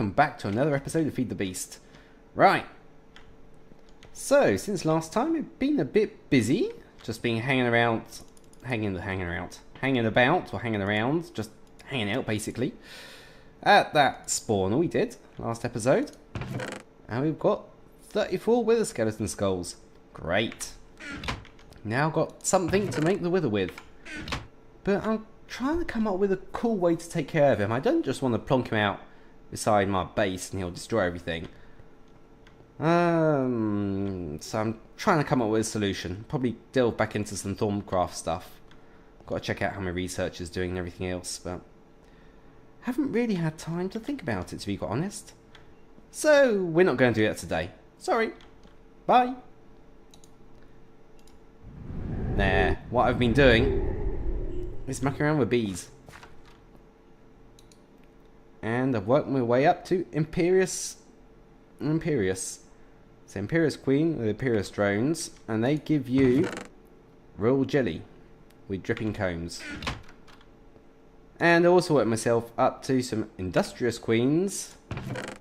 welcome back to another episode of Feed the Beast. Right, so since last time we've been a bit busy, just been hanging about, just hanging out basically, at that spawner we did last episode, and we've got 34 wither skeleton skulls. Great. Now got something to make the wither with, but I'm trying to come up with a cool way to take care of him. I don't just want to plonk him out beside my base and he'll destroy everything. So I'm trying to come up with a solution. Probably delve back into some roleCraft stuff. Got to check out how my research is doing and everything else, but haven't really had time to think about it, to be quite honest. So we're not going to do that today. Sorry. Bye. Nah, what I've been doing is mucking around with bees. And I've worked my way up to Imperious. So Imperious Queen with Imperious drones, and they give you royal jelly with dripping combs. And I also worked myself up to some Industrious Queens,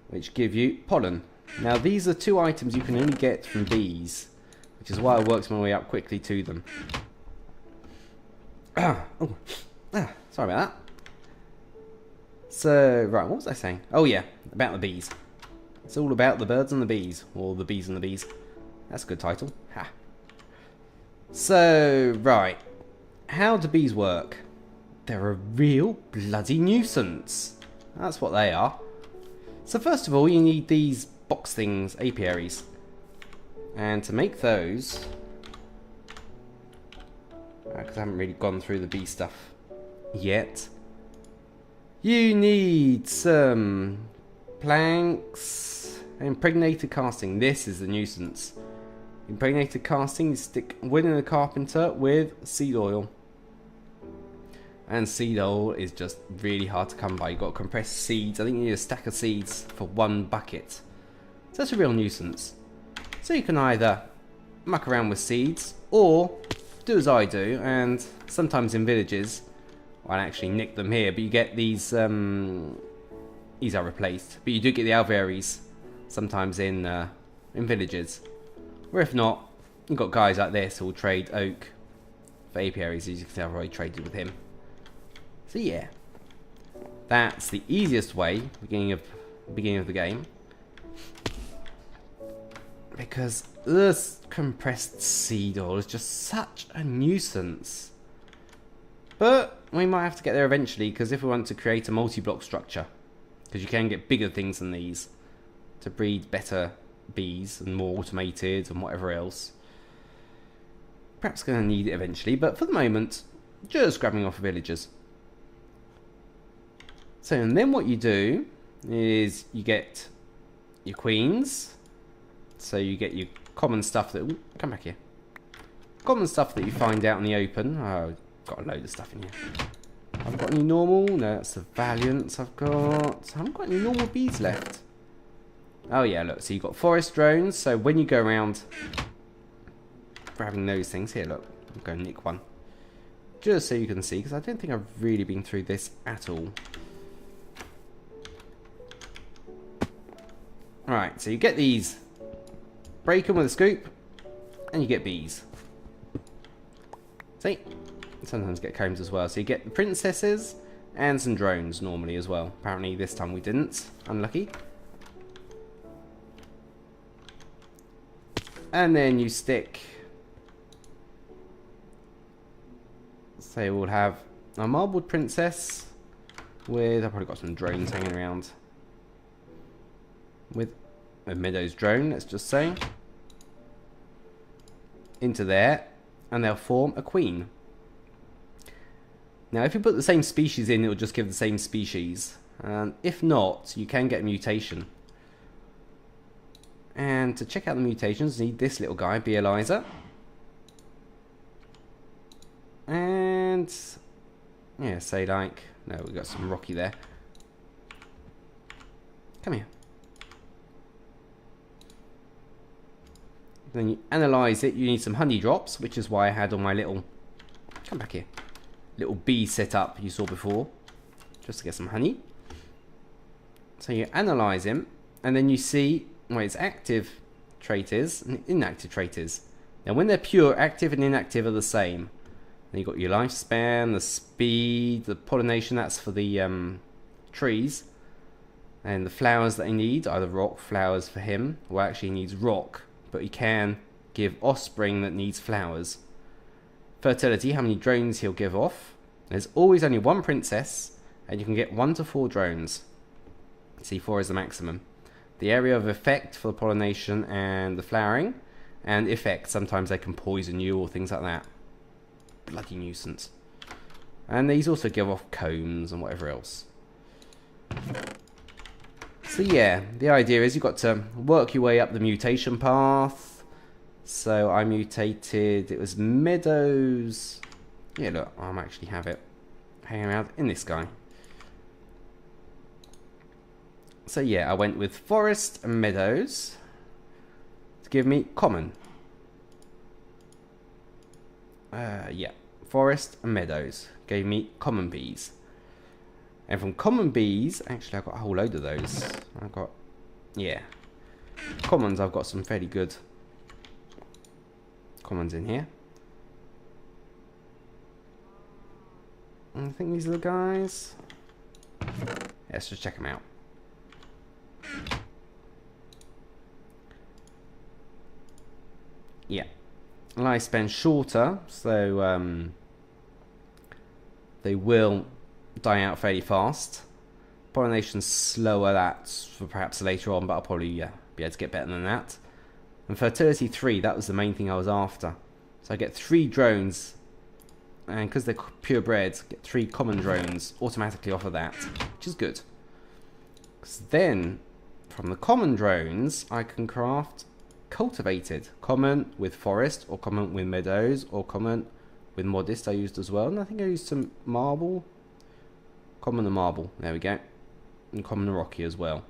which give you pollen. Now these are two items you can only get from bees, which is why I worked my way up quickly to them. Sorry about that. So, right, what was I saying? Oh yeah, about the bees. It's all about the birds and the bees, or the bees and the bees. That's a good title. Ha. So, right, how do bees work? They're a real bloody nuisance. That's what they are. So first of all, you need these box things, apiaries. And to make those, because I haven't really gone through the bee stuff yet, you need some planks, impregnated casting. This is the nuisance. Impregnated casting, you stick wood in the carpenter with seed oil. And seed oil is just really hard to come by. You've got to compress seeds. I think you need a stack of seeds for one bucket. So that's a real nuisance. So you can either muck around with seeds, or do as I do, and sometimes in villages, well, I actually nick them here, but you get these are replaced, but you do get the alvearies sometimes in villages. Or if not, you've got guys like this who will trade oak for apiaries. As you can see, I've already traded with him. So yeah, that's the easiest way, beginning of the game. Because this compressed seed oil is just such a nuisance. But we might have to get there eventually, because if we want to create a multi-block structure, because you can get bigger things than these to breed better bees and more automated and whatever else. Perhaps going to need it eventually, but for the moment, just grabbing off villagers. So and then what you do is you get your queens. So you get your common stuff that... Ooh, come back here. Common stuff that you find out in the open. Oh, got a load of stuff in here. I've got any normal? No, that's the Valiants I've got. I haven't got any normal bees left. Oh yeah, look. So you've got forest drones. So when you go around grabbing those things... Here, look. I'm going to nick one. Just so you can see, because I don't think I've really been through this at all. Alright, so you get these... Break them with a scoop, and you get bees. See? Sometimes get combs as well. So you get the princesses and some drones normally as well. Apparently this time we didn't. Unlucky. And then you stick... Say we'll have a marbled princess with... I've probably got some drones hanging around. With a meadows drone, let's just say, into there, and they'll form a queen. Now if you put the same species in, it'll just give the same species, and if not, you can get a mutation. And to check out the mutations, you need this little guy, Bee Eliza, and yeah, say like, no, we've got some Rocky there. Come here. Then you analyse it, you need some honey drops, which is why I had all my little... Come back here. Little bee setup you saw before. Just to get some honey. So you analyze him, and then you see what his active trait is and inactive trait is. Now when they're pure, active and inactive are the same. Then you've got your lifespan, the speed, the pollination, that's for the trees. And the flowers that he needs, either rock flowers for him, or actually he needs rock, but he can give offspring that needs flowers. Fertility, how many drones he'll give off. There's always only one princess, and you can get 1 to 4 drones. See, 4 is the maximum. The area of effect for the pollination and the flowering, and effect, sometimes they can poison you or things like that. Bloody nuisance. And these also give off combs and whatever else. So yeah, the idea is you've got to work your way up the mutation path. So I mutated, it was meadows. Yeah, look, I actually have it hanging around in this guy. So yeah, I went with forest and meadows to give me common. Yeah, forest and meadows gave me common bees. And from common bees, actually I've got a whole load of those. I've got, yeah, commons, I've got some fairly good commons in here. And I think these are the guys. Let's just check them out. Yeah, lifespan shorter, so they will die out fairly fast. Pollination slower, that's for perhaps later on, but I'll probably be able to get better than that. And fertility 3, that was the main thing I was after. So I get 3 drones, and because they're purebred, get 3 common drones automatically off of that, which is good. Because then, from the common drones, I can craft cultivated. Common with forest, or common with meadows, or common with modest I used as well. And I think I used some marble. Common and marble, there we go. And common and rocky as well.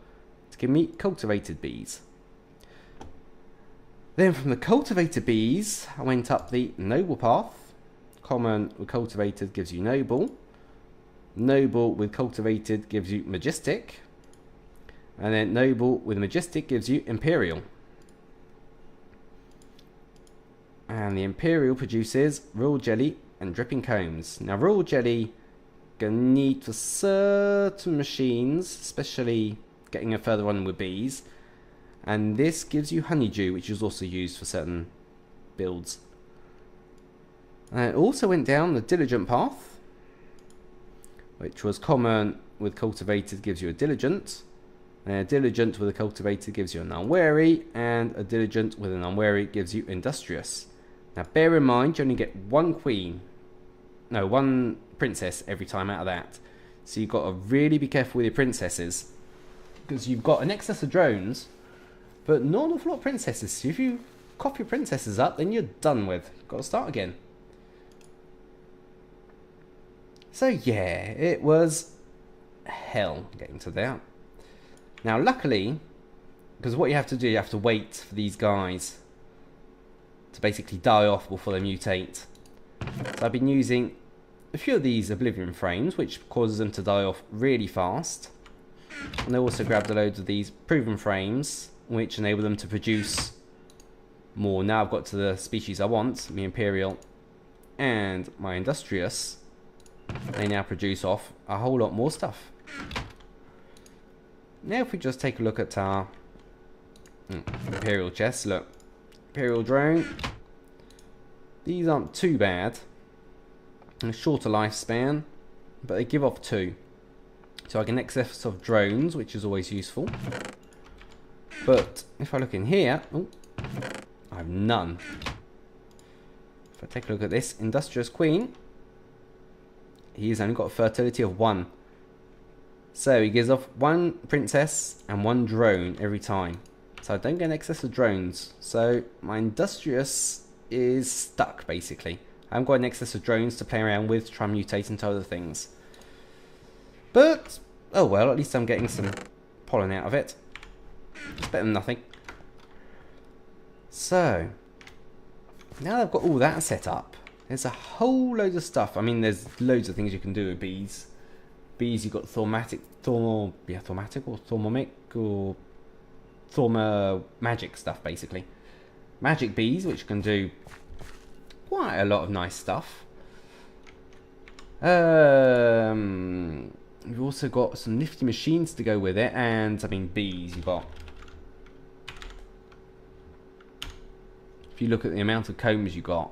To give me cultivated bees. Then from the cultivated bees, I went up the noble path. Common with cultivated gives you noble. Noble with cultivated gives you majestic. And then noble with majestic gives you imperial. And the imperial produces royal jelly and dripping combs. Now royal jelly, gonna need for certain machines, especially getting a further on with bees. And this gives you honeydew, which is also used for certain builds. And it also went down the diligent path, which was common with cultivated gives you a diligent. And a diligent with a cultivated gives you an unwary, and a diligent with an unwary gives you industrious. Now bear in mind you only get one princess every time out of that. So you've got to really be careful with your princesses, because you've got an excess of drones, but not an awful lot of princesses. So if you cough your princesses up, then you're done with. You've got to start again. So yeah, it was hell getting to there. Now luckily, because what you have to do, you have to wait for these guys to basically die off before they mutate. So I've been using a few of these oblivion frames, which causes them to die off really fast. And I also grabbed a load of these proven frames, which enable them to produce more. Now I've got to the species I want, my imperial and my industrious. They now produce off a whole lot more stuff. Now if we just take a look at our imperial chest, look, imperial drone, these aren't too bad, a shorter lifespan, but they give off 2, so I get an excess of drones, which is always useful. But if I look in here, oh, I have none. If I take a look at this industrious queen, he's only got a fertility of 1. So he gives off 1 princess and 1 drone every time. So I don't get an excess of drones. So my industrious is stuck basically. I haven't got an excess of drones to play around with to try and mutate into other things. But, oh well, at least I'm getting some pollen out of it. It's better than nothing. So, now that I've got all that set up, there's a whole load of stuff. I mean, there's loads of things you can do with bees. bees, you've got thaumatic or thaumomic or magic stuff, basically. Magic bees, which can do quite a lot of nice stuff. You've also got some nifty machines to go with it, and I mean bees. You've got, if you look at the amount of combs you've got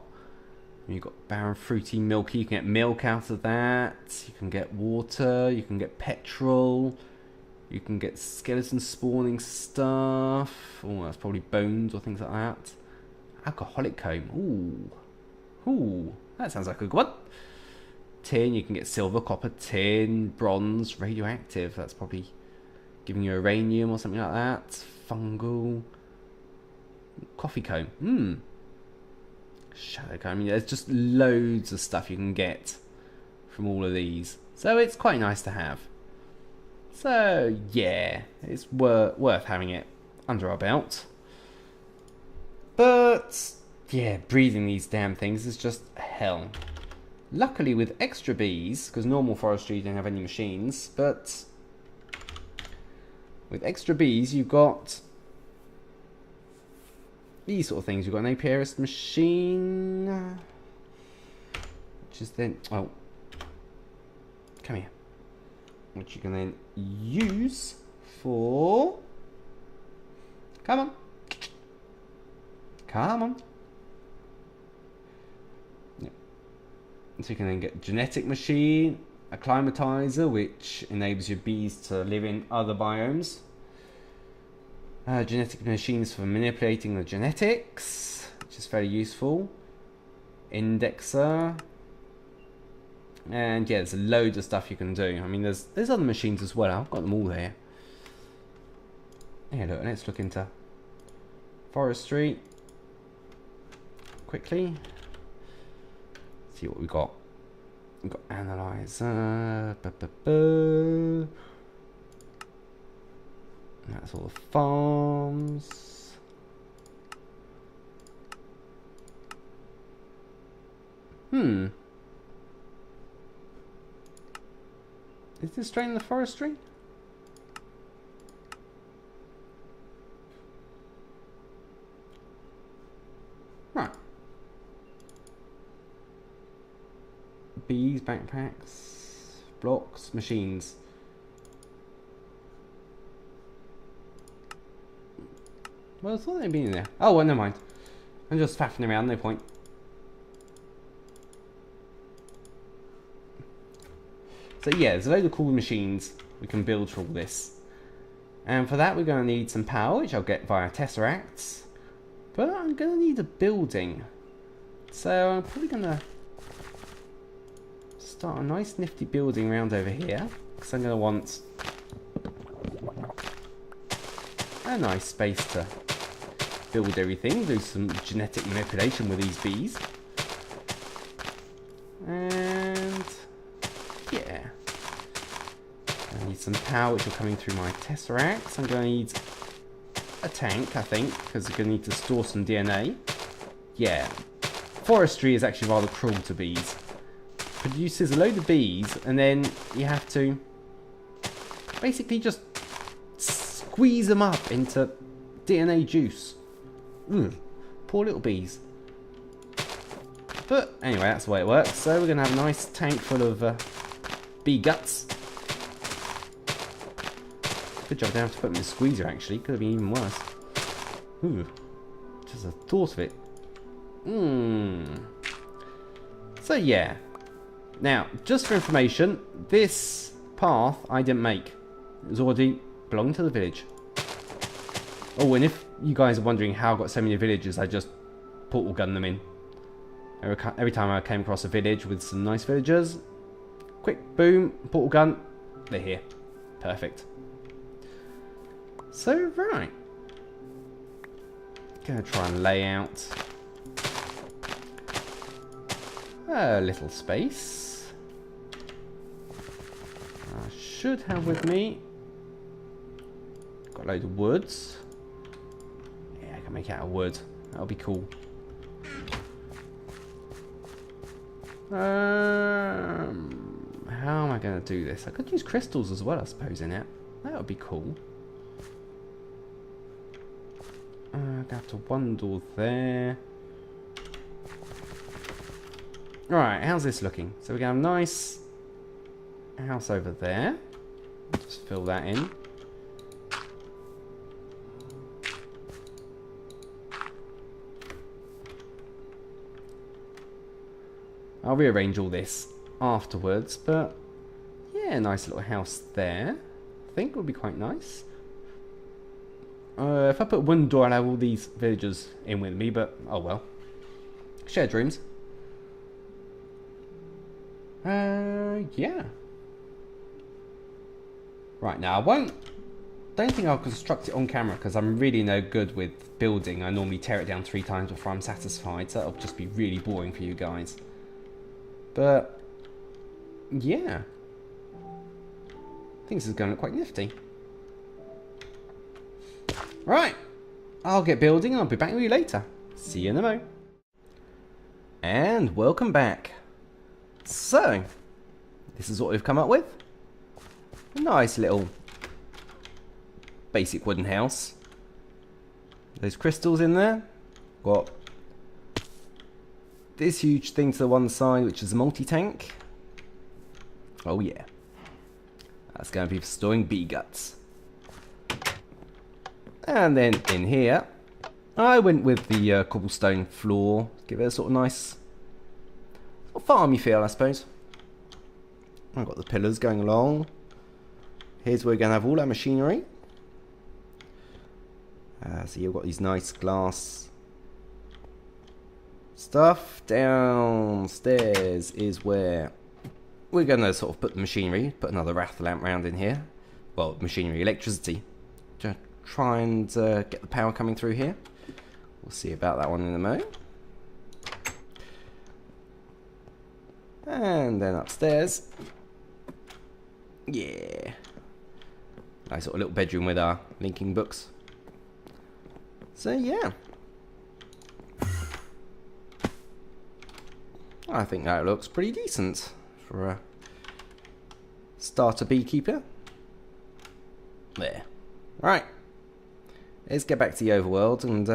barren fruity milky. You can get milk out of that. You can get water. You can get petrol. You can get skeleton spawning stuff. Oh, that's probably bones or things like that. Alcoholic comb. Ooh, that sounds like a good one. Tin, you can get silver, copper, tin, bronze, radioactive. That's probably giving you uranium or something like that. Fungal. Coffee comb. Shadow comb. I mean, there's just loads of stuff you can get from all of these. So it's quite nice to have. So yeah, it's worth having it under our belt. But yeah, breeding these damn things is just hell. Luckily with extra bees, because normal forestry don't have any machines, but with extra bees you've got these sort of things. You've got an apiarist machine, which is then, oh, come here, which you can then use for, come on, yep. So you can then get genetic machine, acclimatizer, which enables your bees to live in other biomes. Genetic machines for manipulating the genetics, which is very useful. Indexer. And yeah, there's a load of stuff you can do. I mean, there's other machines as well. I've got them all here. Yeah, look, let's look into forestry quickly. See what we got. We've got analyzer. That's all the farms. Is this straight in the forestry? Right. Bees, backpacks, blocks, machines. Well, I thought they'd been in there. Oh, well, never mind. I'm just faffing around, no point. So yeah, there's a load of cool machines we can build for all this. And for that we're going to need some power, which I'll get via tesseracts. But I'm going to need a building. So I'm probably going to start a nice nifty building around over here. Because I'm going to want a nice space to build everything. Do some genetic manipulation with these bees. And yeah, I need some power, which will come in through my tesseracts. I'm going to need a tank, I think, because I'm going to need to store some DNA. Yeah, forestry is actually rather cruel to bees. Produces a load of bees, and then you have to basically just squeeze them up into DNA juice. Poor little bees. But anyway, that's the way it works. So we're going to have a nice tank full of bee guts. Good job I don't have to put them in the squeezer, actually. Could have been even worse. Just the thought of it. So yeah. Now, just for information, this path I didn't make. It was already belonged to the village. Oh, and if you guys are wondering how I got so many villagers, I just portal gunned them in. Every time I came across a village with some nice villagers, quick, boom, portal gun, they're here. Perfect. So, right. Gonna try and lay out a little space. I should have with me, got a load of woods. Yeah, I can make it out of wood. That'll be cool. How how am I going to do this? I could use crystals as well, I suppose, in it. That would be cool. I'm going to have to one door there. Alright, how's this looking? So we got a nice house over there. Just fill that in. I'll rearrange all this afterwards, but yeah, nice little house there. I think would be quite nice. If I put one door, I'll have all these villagers in with me, but oh well. Shared rooms. Yeah. Right, now don't think I'll construct it on camera because I'm really no good with building. I normally tear it down 3 times before I'm satisfied, so that'll just be really boring for you guys. But yeah, I think this is going to look quite nifty. Right, I'll get building and I'll be back with you later. See you in a mo. And welcome back. So, this is what we've come up with. A nice little basic wooden house. Those crystals in there. Got this huge thing to the one side, which is a multi-tank. Oh yeah. That's going to be for storing bee guts. And then in here, I went with the cobblestone floor. Give it a sort of nice farmy feel, I suppose. I've got the pillars going along. Here's where we're going to have all our machinery. So you've got these nice glass stuff. Downstairs is where we're going to sort of put the machinery. Put another wrath lamp round in here. Well, machinery, electricity. To try and get the power coming through here. We'll see about that one in a moment. And then upstairs. Yeah. Nice sort of little bedroom with our linking books. So yeah. I think that looks pretty decent for a starter beekeeper. There. Right. Let's get back to the overworld and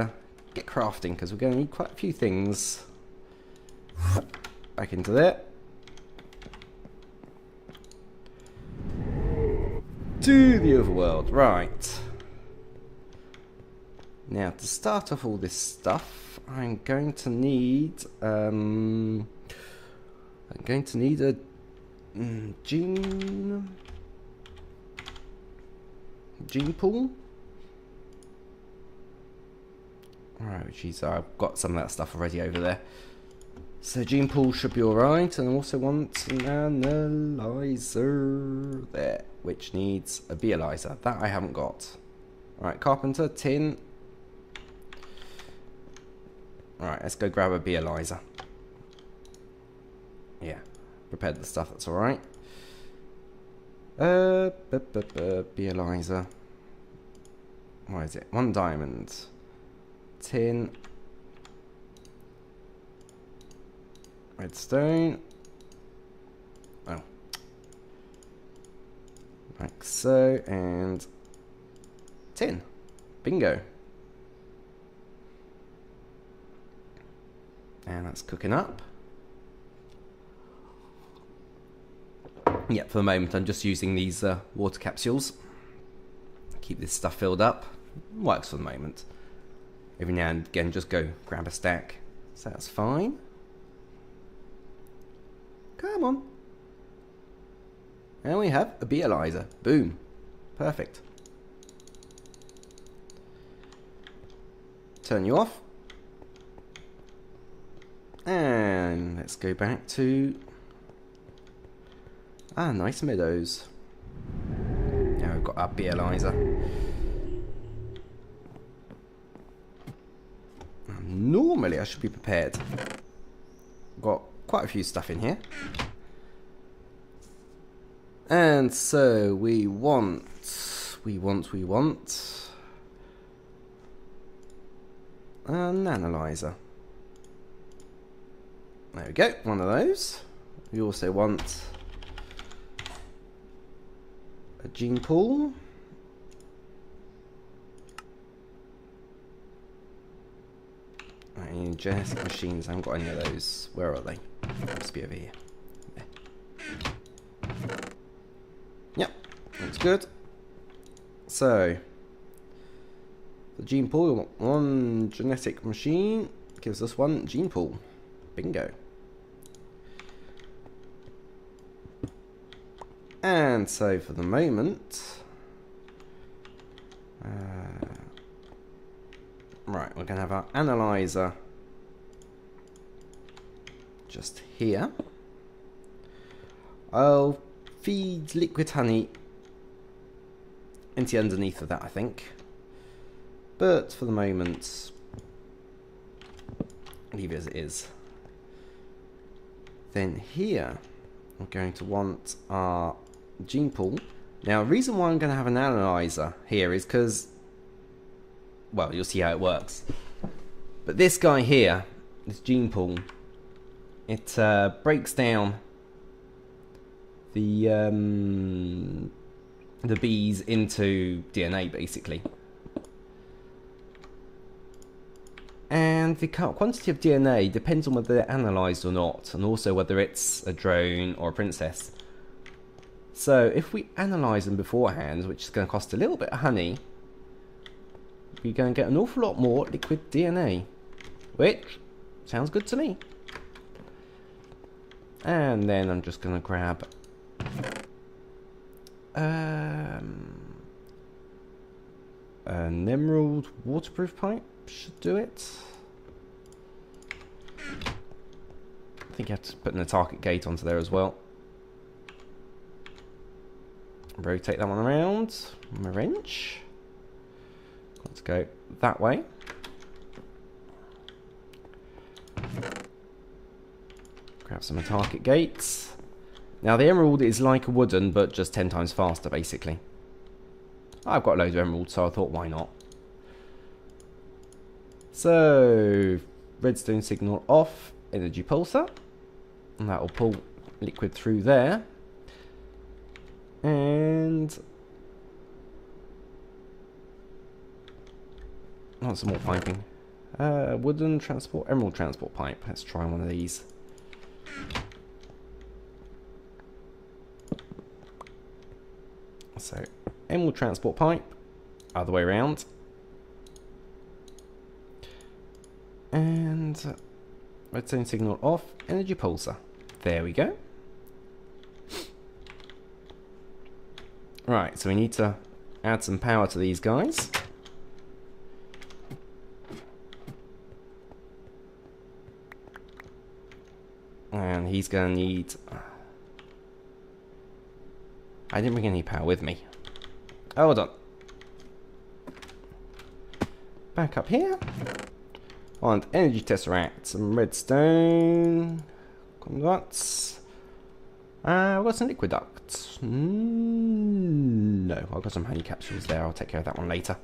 get crafting, because we're going to need quite a few things. Back into there. To the overworld. Right. Now, to start off all this stuff, I'm going to need a gene pool. Alright, which is I've got some of that stuff already over there. So gene pool should be alright, and I also want an analyzer there, which needs a bealyzer. That I haven't got. Alright, carpenter, tin. Alright, let's go grab a bealyzer. Yeah, prepared the stuff, that's alright. Bealyzer. What is it? 1 diamond. Tin. Redstone. Oh. Like so, and tin. Bingo. And that's cooking up. Yeah, for the moment I'm just using these water capsules. Keep this stuff filled up. Works for the moment. Every now and again just go grab a stack. So that's fine. Come on. And we have a bealyzer. Boom. Perfect. Turn you off. And let's go back to nice meadows. Now we've got our bealyzer. Normally I should be prepared. Got quite a few stuff in here. And so we want an analyzer. There we go, one of those. We also want a gene pool. Any genetic machines? I haven't got any of those. Where are they? Must be over here. There. Yep, looks good. So, the gene pool, we want one genetic machine, gives us one gene pool. Bingo. And so for the moment, right, we're going to have our analyzer just here. I'll feed liquid honey into the underneath of that, I think. But for the moment, leave it as it is. Then here, I'm going to want our gene pool. Now, the reason why I'm going to have an analyzer here is because, well, you'll see how it works. But this guy here, this gene pool, it breaks down the bees into DNA, basically. And the quantity of DNA depends on whether they're analysed or not, and also whether it's a drone or a princess. So if we analyse them beforehand, which is going to cost a little bit of honey, we're going to get an awful lot more liquid DNA, which sounds good to me. And then I'm just going to grab an emerald waterproof pipe. Should do it. I think you have to put in a target gate onto there as well. Rotate that one around. My wrench. Let's go that way. Grab some target gates. Now the emerald is like a wooden, but just 10 times faster, basically. I've got loads of emeralds, so I thought, why not? So, redstone signal off, energy pulsar, and that will pull liquid through there. And want some more piping. Wooden transport, emerald transport pipe. Let's try one of these. So, emerald transport pipe, other way around. And redstone signal off, energy pulsar. There we go. Right, so we need to add some power to these guys. And he's going to need... I didn't bring any power with me. Oh, hold on. Back up here. Want energy tesseract, some redstone, conducts. I've got some liquid ducts. No, I've got some honey capsules there. I'll take care of that one later.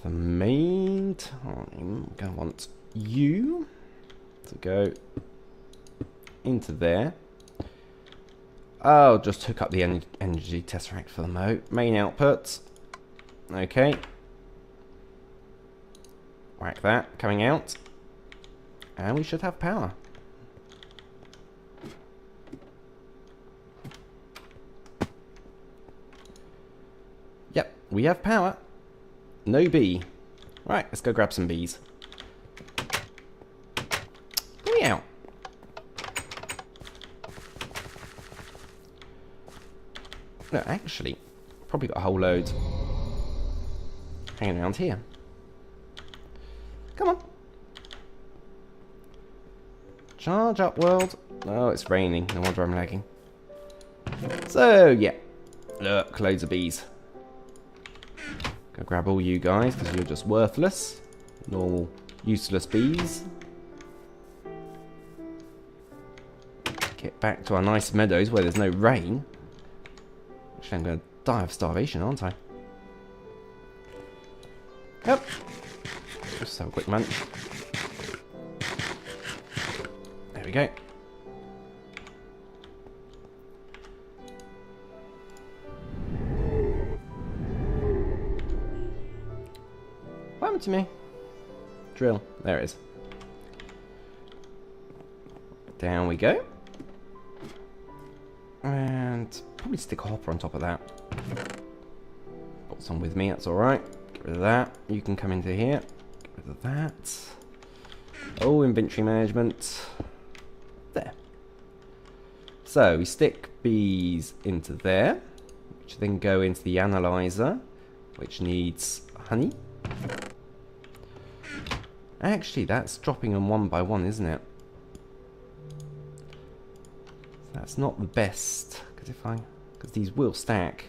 The main time, I'm going to want you to go into there. I'll just hook up the energy tesseract for the main output. Okay. Whack that, coming out. And we should have power. Yep, we have power. No bee. Right, let's go grab some bees. Let me out. No, actually, probably got a whole load hanging around here. Come on. Charge up, world. Oh, it's raining. No wonder I'm lagging. So, yeah. Look, loads of bees. Go grab all you guys, because you're just worthless. Normal, useless bees. Get back to our nice meadows where there's no rain. Actually, I'm going to die of starvation, aren't I? Yep. Just have a quick munch. There we go. Come to me. Drill. There it is. Down we go. And probably stick a hopper on top of that. Got some with me, that's alright. Get rid of that. You can come into here. Get rid of that. Oh, inventory management. There. So we stick bees into there, which then go into the analyzer, which needs honey. Actually, that's dropping them one by one, isn't it? That's not the best, because these will stack,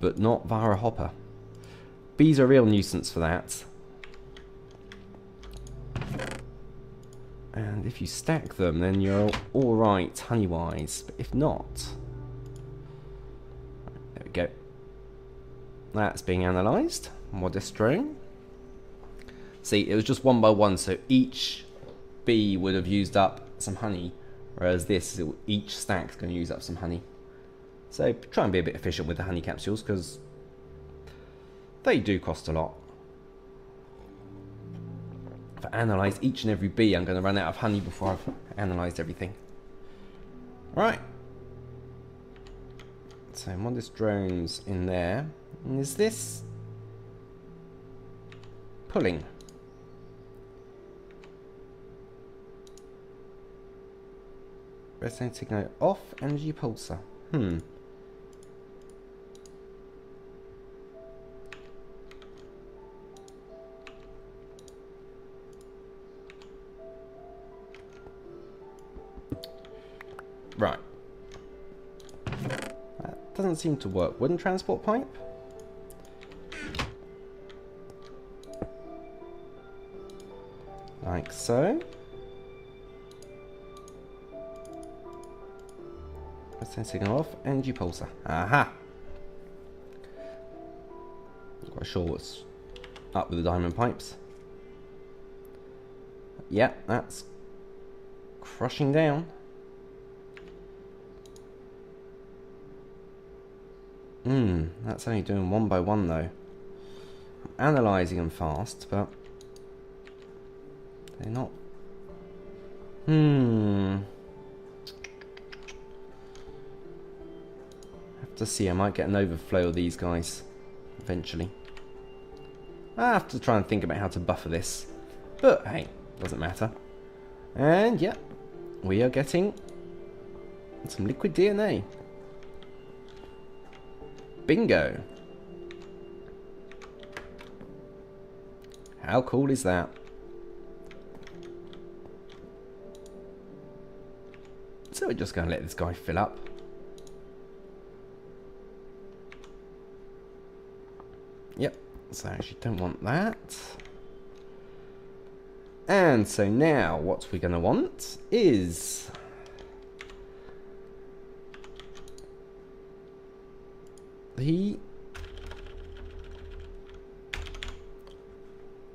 but not via a hopper. Bees are a real nuisance for that. And if you stack them, then you're alright honey-wise. But if not... There we go. That's being analysed. Modest drone. See, it was just one by one, so each bee would have used up some honey. Whereas this, each stack's going to use up some honey. So try and be a bit efficient with the honey capsules, because they do cost a lot. If I analyse each and every bee, I'm going to run out of honey before I've analysed everything. Right. So modest drones in there. And is this pulling? Redstone signal off, energy pulsar. Right. That doesn't seem to work. Wooden transport pipe? Like so. Signal off, energy pulsar. Aha! Not quite sure what's up with the diamond pipes. Yeah, that's crushing down. That's only doing one by one though. I'm analysing them fast, but they're not. To see, I might get an overflow of these guys eventually. I have to try and think about how to buffer this, but hey, doesn't matter. And yeah, we are getting some liquid DNA. Bingo! How cool is that? So we're just going to let this guy fill up. Yep, so I actually don't want that. And so now what we're going to want is the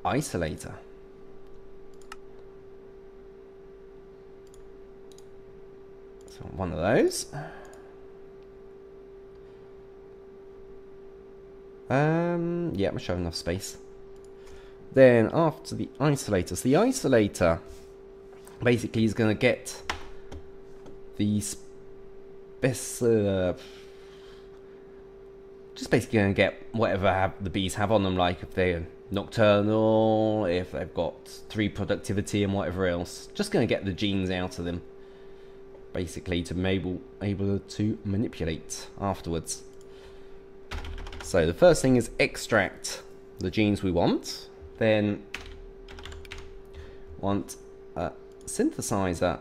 isolator. So one of those. Yeah, I'm showing enough space. Then after the isolator, so the isolator basically is going to get the just basically going to get whatever the bees have on them, like if they're nocturnal, if they've got 3 productivity and whatever else. Just going to get the genes out of them, basically, to be able to manipulate afterwards. So the first thing is extract the genes we want, then want a synthesizer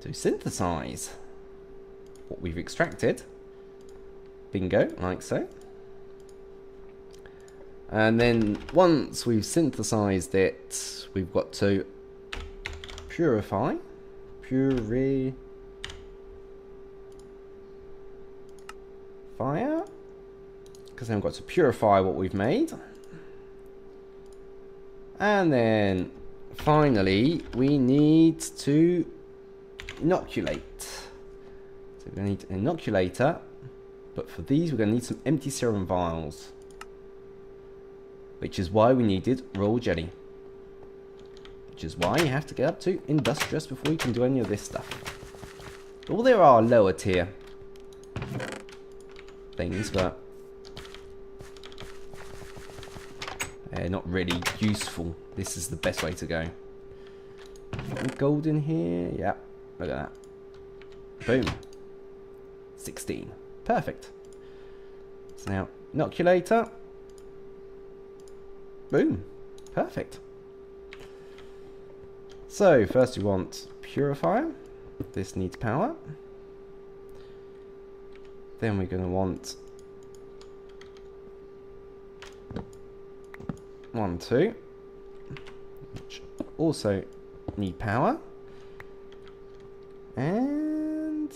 to synthesize what we've extracted. Bingo, like so. And then once we've synthesized it, we've got to purify, because then we've got to purify what we've made. And then finally we need to inoculate. So we're going to need an inoculator, but for these we're going to need some empty serum vials. which is why we needed royal jelly. Which is why you have to get up to industrious before you can do any of this stuff. Well, there are lower tier things, but they're not really useful. This is the best way to go. Gold in here. Yeah, look at that. Boom. 16. Perfect. So now, inoculator. Boom. Perfect. So, first we want purifier. This needs power. Then we're going to want 1, 2, which also need power. And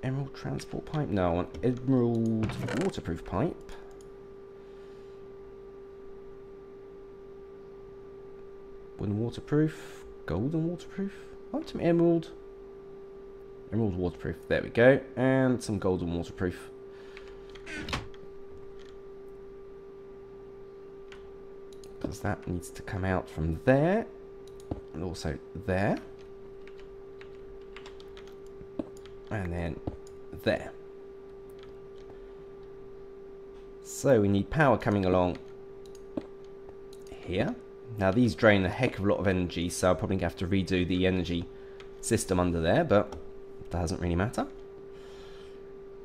emerald transport pipe. No, I want emerald waterproof pipe. Wooden waterproof, golden waterproof. I want some emerald waterproof. There we go, and some golden waterproof. Because that needs to come out from there, and also there, and then there. So we need power coming along here. Now these drain a heck of a lot of energy, so I'll probably have to redo the energy system under there, but that doesn't really matter.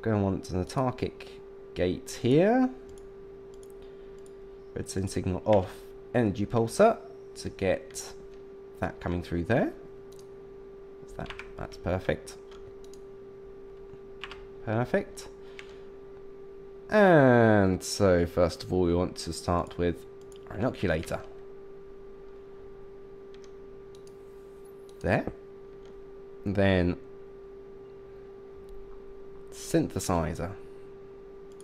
Going to want an autarkic gate here. Redstone signal off, energy pulsar to get that coming through there. What's that? That's perfect. Perfect. And so first of all we want to start with our inoculator. There. Then synthesizer.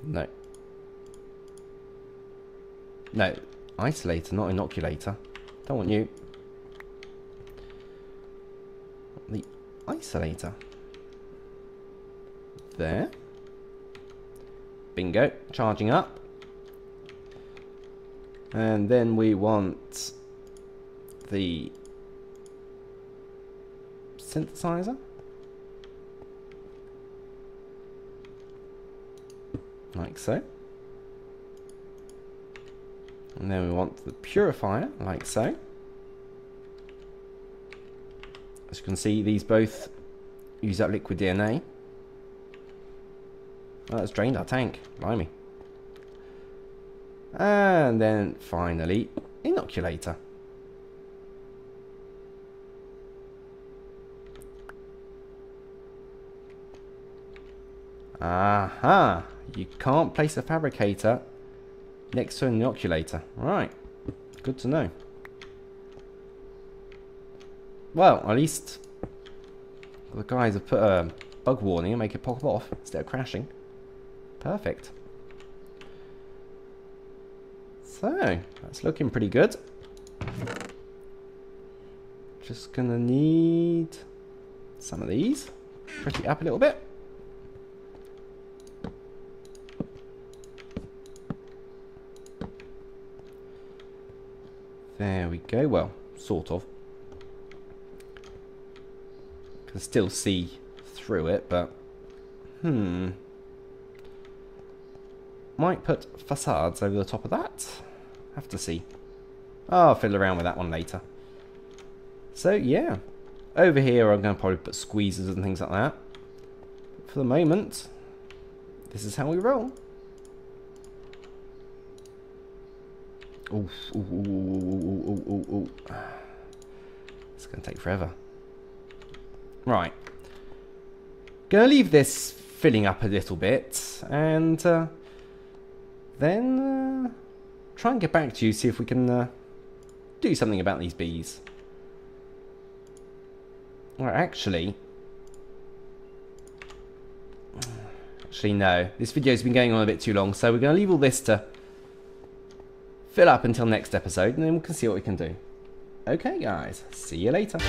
No. No. Isolator, not inoculator. Don't want you. The isolator. There. Bingo. Charging up. And then we want the synthesizer. Like so. And then we want the purifier, like so. As you can see, these both use up liquid DNA. Oh, that's drained our tank. Blimey. And then finally, inoculator. Aha! You can't place a fabricator next to an inoculator. Right. Good to know. Well, at least the guys have put a bug warning and make it pop off instead of crashing. Perfect. So, that's looking pretty good. Just gonna need some of these. Pretty up a little bit. There we go. Well, sort of. Can still see through it, but might put facades over the top of that. Have to see. I'll fiddle around with that one later. So yeah, over here I'm going to probably put squeezers and things like that. But for the moment, this is how we roll. Ooh, ooh, ooh, ooh, ooh, ooh, ooh. It's going to take forever. Right. Gonna leave this filling up a little bit, and then try and get back to you, see if we can do something about these bees. Or actually no. This video's been going on a bit too long, so we're going to leave all this to fill up until next episode, and then we can see what we can do. Okay, guys. See you later.